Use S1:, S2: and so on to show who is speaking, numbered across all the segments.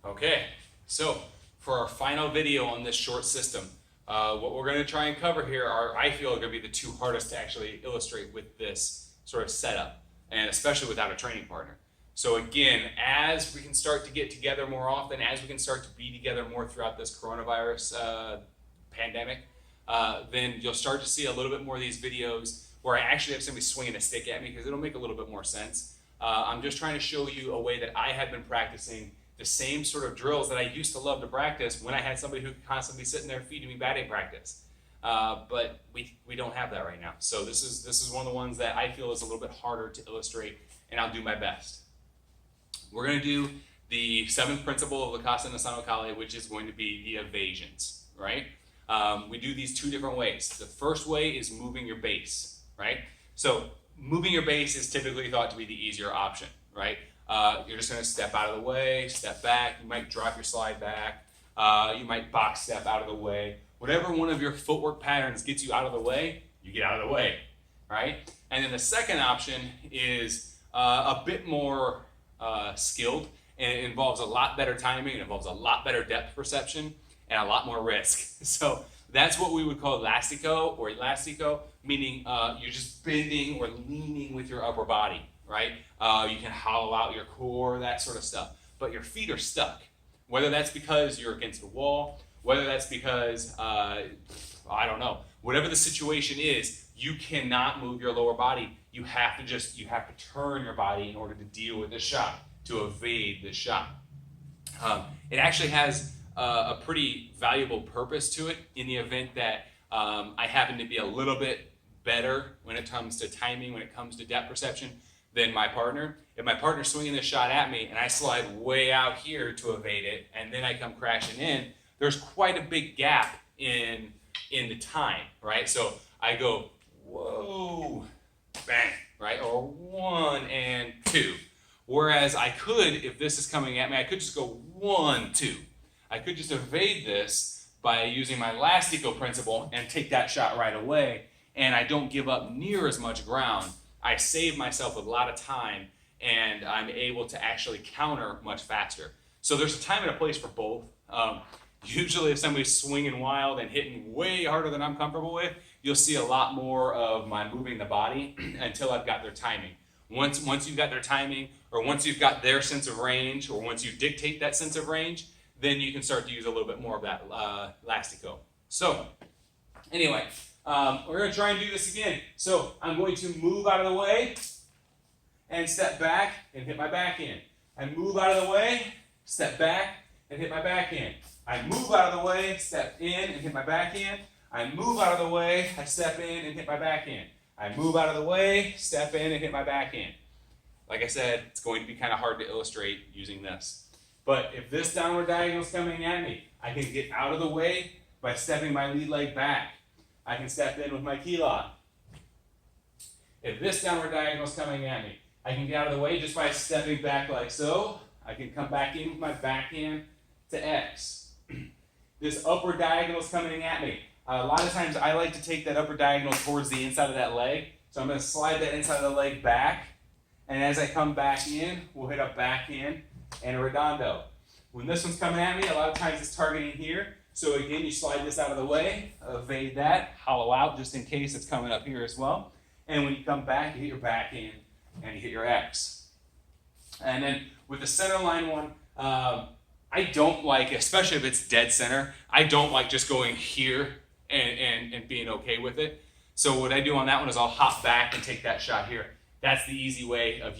S1: Okay, so for our final video on this short system, what we're going to try and cover here are, I feel, are going to be the two hardest to actually illustrate with this sort of setup, and especially without a training partner. So again, as we can start to get together more often, as we can start to be together more throughout this coronavirus pandemic, then you'll start to see a little bit more of these videos where I actually have somebody swinging a stick at me, because it'll make a little bit more sense. I'm just trying to show you a way that I have been practicing the same sort of drills that I used to love to practice when I had somebody who could constantly be sitting there feeding me batting practice. But we don't have that right now. So this is one of the ones that I feel is a little bit harder to illustrate, and I'll do my best. We're going to do the seventh principle of Lakasa Nasano Kale, which is going to be the evasions, right? We do these two different ways. The first way is moving your base, right? So moving your base is typically thought to be the easier option, right? You're just going to step out of the way, step back. You might drop your slide back. You might box step out of the way. Whatever one of your footwork patterns gets you out of the way, you get out of the way, right? And then the second option is a bit more skilled, and it involves a lot better timing, it involves a lot better depth perception, and a lot more risk. So that's what we would call lastico or elastico, meaning you're just bending or leaning with your upper body, right? You can hollow out your core, that sort of stuff, but your feet are stuck. Whether that's because you're against the wall, whether that's because, I don't know, whatever the situation is, you cannot move your lower body. You have to turn your body in order to deal with this shot, to evade this shot. It actually has a pretty valuable purpose to it in the event that I happen to be a little bit better when it comes to timing, when it comes to depth perception than my partner. If my partner's swinging this shot at me and I slide way out here to evade it, and then I come crashing in, there's quite a big gap in the time, right? So I go, whoa, bang, right? Or 1 and 2. Whereas I could, if this is coming at me, I could just go 1, 2. I could just evade this by using my lastico principle and take that shot right away, and I don't give up near as much ground. I save myself a lot of time, and I'm able to actually counter much faster. So there's a time and a place for both. Usually if somebody's swinging wild and hitting way harder than I'm comfortable with, you'll see a lot more of my moving the body until I've got their timing. Once you've got their timing, or once you've got their sense of range, or once you dictate that sense of range, then you can start to use a little bit more of that lastico. So anyway, we're going to try and do this again. So I'm going to move out of the way and step back and hit my backhand. I move out of the way, step back, and hit my backhand. I move out of the way, step in, and hit my backhand. I move out of the way, I step in and hit my backhand. I move out of the way, step in, and hit my backhand. Like I said, it's going to be kind of hard to illustrate using this. But if this downward diagonal is coming at me, I can get out of the way by stepping my lead leg back. I can step in with my key lock. If this downward diagonal is coming at me, I can get out of the way just by stepping back like so. I can come back in with my backhand to X. This upward diagonal is coming at me. A lot of times I like to take that upper diagonal towards the inside of that leg. So I'm going to slide that inside of the leg back. And as I come back in, we'll hit a backhand and a redondo. When this one's coming at me, a lot of times it's targeting here. So again, you slide this out of the way, evade that, hollow out just in case it's coming up here as well. And when you come back, you hit your backhand and you hit your X. And then with the center line one, I don't like, especially if it's dead center, I don't like just going here and being okay with it. So what I do on that one is I'll hop back and take that shot here. That's the easy way of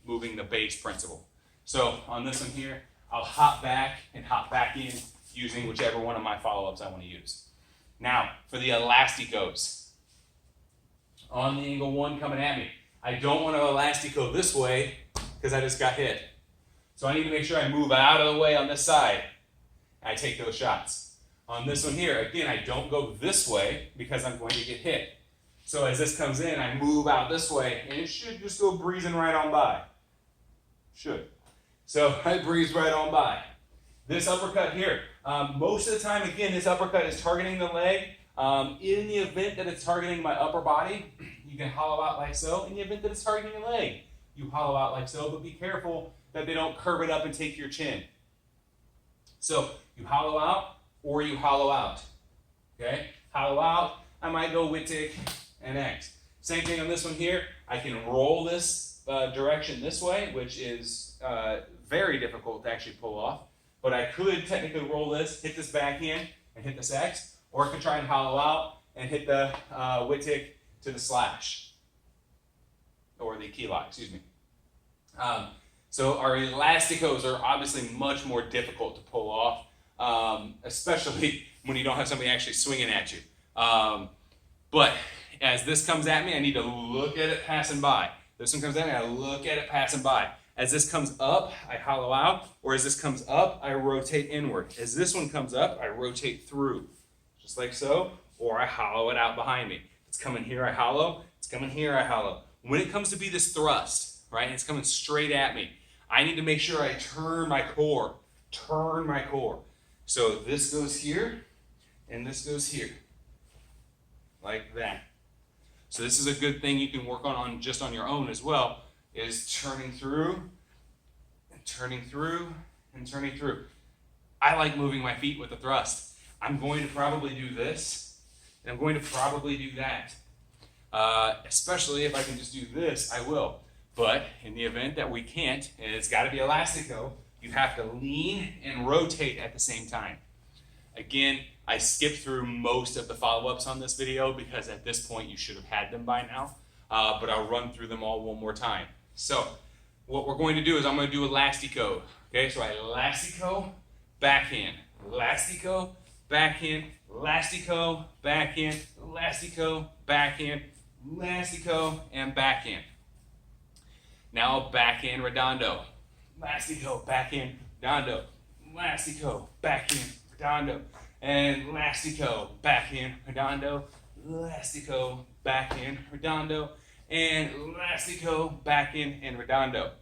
S1: moving the base principle. So on this one here, I'll hop back and hop back in using whichever one of my follow-ups I want to use. Now, for the elasticos. On the angle 1 coming at me, I don't want to elastico this way because I just got hit. So I need to make sure I move out of the way on this side. I take those shots. On this one here, again, I don't go this way because I'm going to get hit. So as this comes in, I move out this way, and it should just go breezing right on by. Should. So I breeze right on by. This uppercut here, most of the time, again, this uppercut is targeting the leg. In the event that it's targeting my upper body, you can hollow out like so. In the event that it's targeting your leg, you hollow out like so, but be careful that they don't curve it up and take your chin. So you hollow out or you hollow out. Okay? Hollow out, I might go Wittig and X. Same thing on this one here. I can roll this direction this way, which is very difficult to actually pull off. But I could technically roll this, hit this backhand, and hit this X. Or I could try and hollow out and hit the Wittig to the slash. Or the key lock, excuse me. So our elasticos are obviously much more difficult to pull off, especially when you don't have somebody actually swinging at you. But as this comes at me, I need to look at it passing by. This one comes at me, I look at it passing by. As this comes up, I hollow out, or as this comes up, I rotate inward. As this one comes up, I rotate through, just like so, or I hollow it out behind me. If it's coming here, I hollow. It's coming here, I hollow. When it comes to be this thrust, right, it's coming straight at me, I need to make sure I turn my core. So this goes here, and this goes here, like that. So this is a good thing you can work on just on your own as well, is turning through, and turning through, and turning through. I like moving my feet with a thrust. I'm going to probably do this, and I'm going to probably do that. Especially if I can just do this, I will. But in the event that we can't, and it's got to be elastico, you have to lean and rotate at the same time. Again, I skipped through most of the follow-ups on this video because at this point you should have had them by now, but I'll run through them all one more time. So what we're going to do is I'm going to do elastico. Okay, so I elastico, backhand, elastico, backhand, elastico, backhand, elastico, backhand, elastico, and backhand. Now backhand redondo, elastico, backhand, redondo, elastico, backhand, redondo, and elastico, backhand, redondo, elastico, backhand, redondo, and elastico, backhand, and redondo.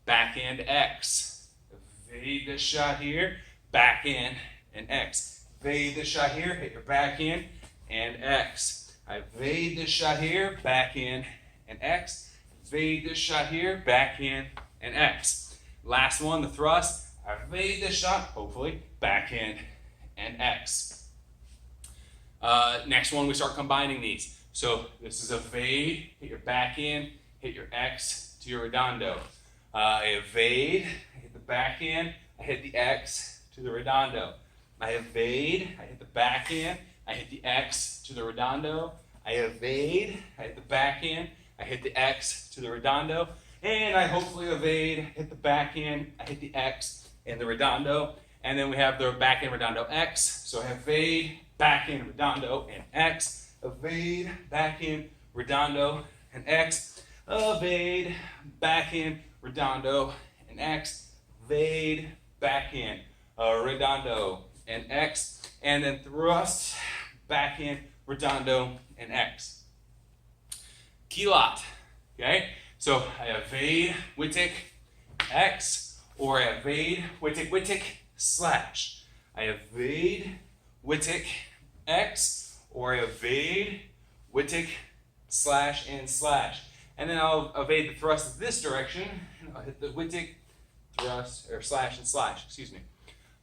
S1: Backhand X. Evade this shot here, backhand, and X. Evade this shot here, hit your backhand, and X. I evade this shot here, backhand, and X. Evade this shot here, backhand, and X. Last one, the thrust. I evade this shot, hopefully, backhand, and X. Next one, we start combining these. So this is evade, hit your backhand, hit your X to your redondo. I evade, I hit the backhand, I hit the X to the redondo. I evade, I hit the backhand, I hit the X to the redondo. I evade, I hit the backhand, I hit the X to the redondo. And I hopefully evade, hit the backhand, I hit the X and the redondo. And then we have the backhand redondo X. So I evade, backhand redondo, and X. Evade, backhand, redondo, and X. Evade, backhand, redondo, and X. Evade, backhand, redondo, and X. And then thrust, backhand, redondo, and X. Kilot, okay? So I evade, Wittig, X, or I evade, Wittig, slash. I evade, Wittig, X, or I evade, Wittig, slash, and slash. And then I'll evade the thrust this direction, and I'll hit the Wittig, thrust, or slash and slash, excuse me.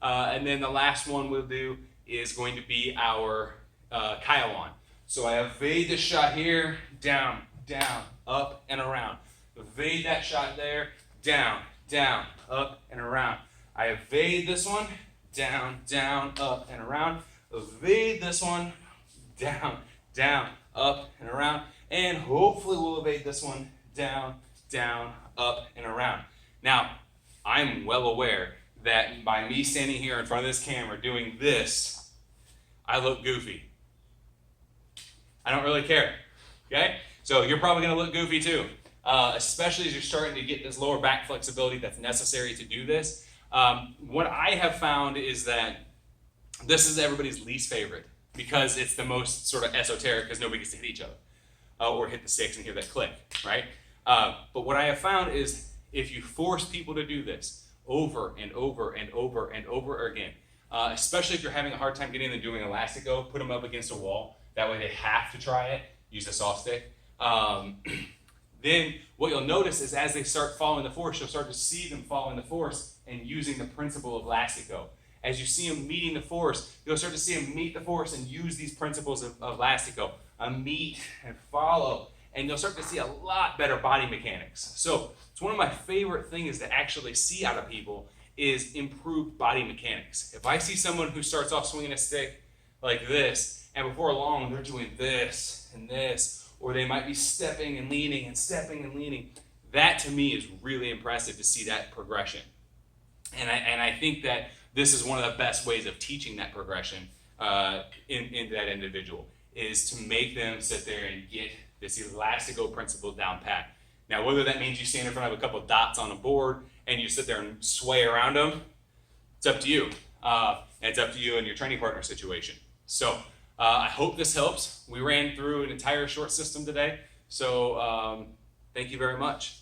S1: And then the last one we'll do is going to be our Kaiwan. So I evade the shot here, down, down, up, and around. Evade that shot there, down, down, up, and around. I evade this one, down, down, up, and around. Evade this one, down, down, up, and around. And hopefully we'll evade this one, down, down, up, and around. Now, I'm well aware that by me standing here in front of this camera doing this, I look goofy. I don't really care, okay? So you're probably gonna look goofy too, especially as you're starting to get this lower back flexibility that's necessary to do this. What I have found is that this is everybody's least favorite because it's the most sort of esoteric because nobody gets to hit each other or hit the sticks and hear that click, right? But what I have found is if you force people to do this over and over and over and over again, especially if you're having a hard time getting them doing elastico, put them up against a wall. That way they have to try it. Use a soft stick. Then what you'll notice is as they start following the force, you'll start to see them following the force and using the principle of lastico. as you see them meeting the force, you'll start to see them meet the force and use these principles of lastico, meet and follow, and you'll start to see a lot better body mechanics. So it's one of my favorite things to actually see out of people is improved body mechanics. If I see someone who starts off swinging a stick like this, and before long they're doing this and this, or they might be stepping and leaning and stepping and leaning, that to me is really impressive to see that progression. And I think that this is one of the best ways of teaching that progression in that individual, is to make them sit there and get this elastico principle down pat. Now, whether that means you stand in front of a couple of dots on a board and you sit there and sway around them, it's up to you. And it's up to you and your training partner situation. So I hope this helps. We ran through an entire short system today. So thank you very much.